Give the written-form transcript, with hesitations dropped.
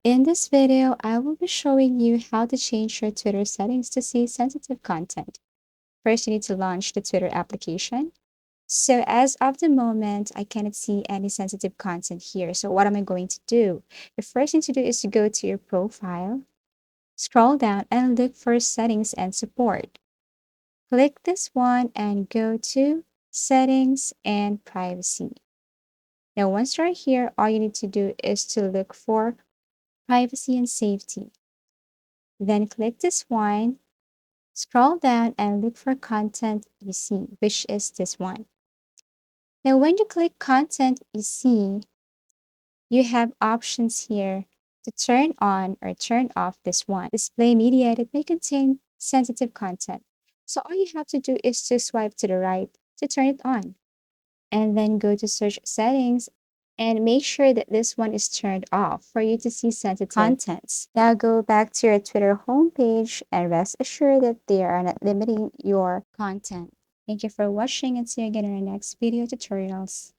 In this video, I will be showing you how to change your Twitter settings to see sensitive content. First, you need to launch the Twitter application. So as of the moment, I cannot see any sensitive content here. So what am I going to do? The first thing to do is to go to your profile, scroll down and look for settings and support. Click this one and go to settings and privacy. Now, once you're here, all you need to do is to look for privacy and safety. Then click this one, scroll down and look for content EC, which is this one. Now, when you click content EC, you have options here to turn on or turn off this one. Display media that may contain sensitive content. So all you have to do is to swipe to the right to turn it on. And then go to search settings and make sure that this one is turned off for you to see sensitive contents. Now go back to your Twitter homepage and rest assured that they are not limiting your content. Thank you for watching and see you again in our next video tutorials.